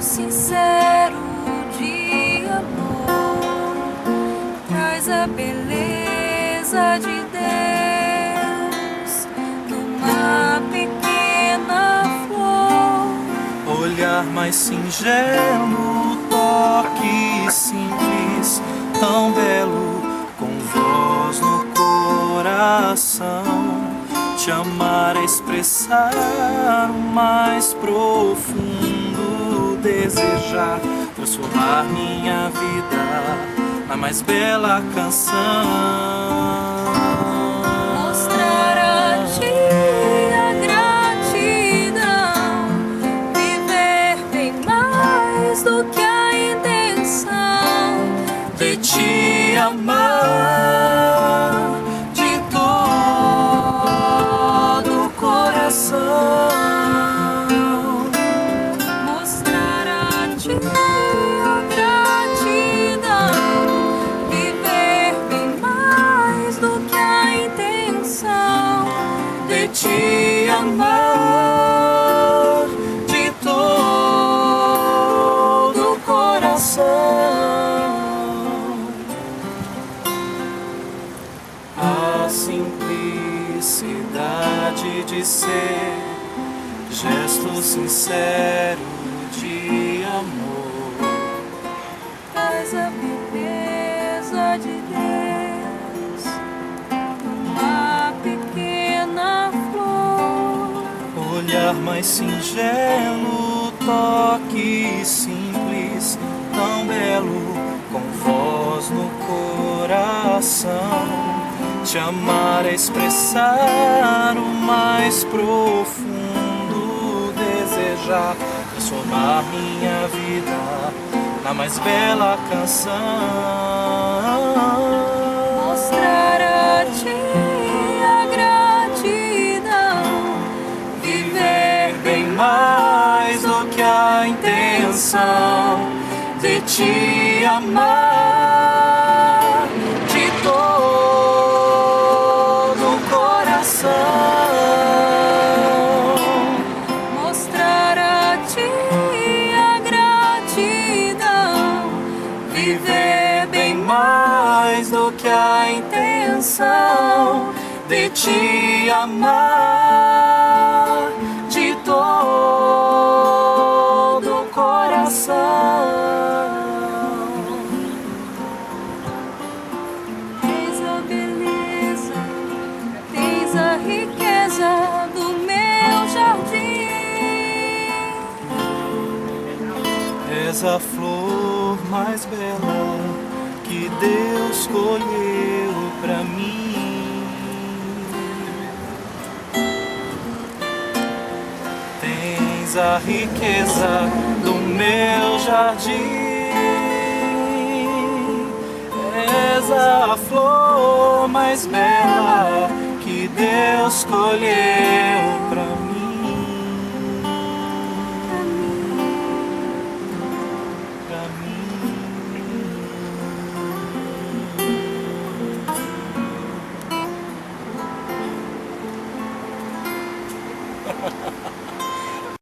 Sincero de amor traz a beleza de Deus numa pequena flor. Olhar mais singelo, toque simples, tão belo, com voz no coração. Te amar é expressar o mais profundo desejar, transformar minha vida na mais bela canção. Mostrar a ti a gratidão, viver bem mais do que a intenção de te amar de todo o coração. Te amar de todo o coração. A simplicidade de ser, gesto sincero de amor, traz a beleza de Deus numa pequena olhar mais singelo, toque simples, tão belo, com voz no coração. Te amar é expressar o mais profundo desejar, transformar minha vida na mais bela canção. Mostrar a ti mais do que a intenção de te amar de todo o coração. Mostrar a ti a gratidão, viver bem mais do que a intenção de te amar de todo o coração. Tens a beleza, tens a riqueza do meu jardim. És a flor mais bela que Deus escolheu pra mim. A riqueza do meu jardim, és a flor mais bela que Deus escolheu pra mim, pra mim.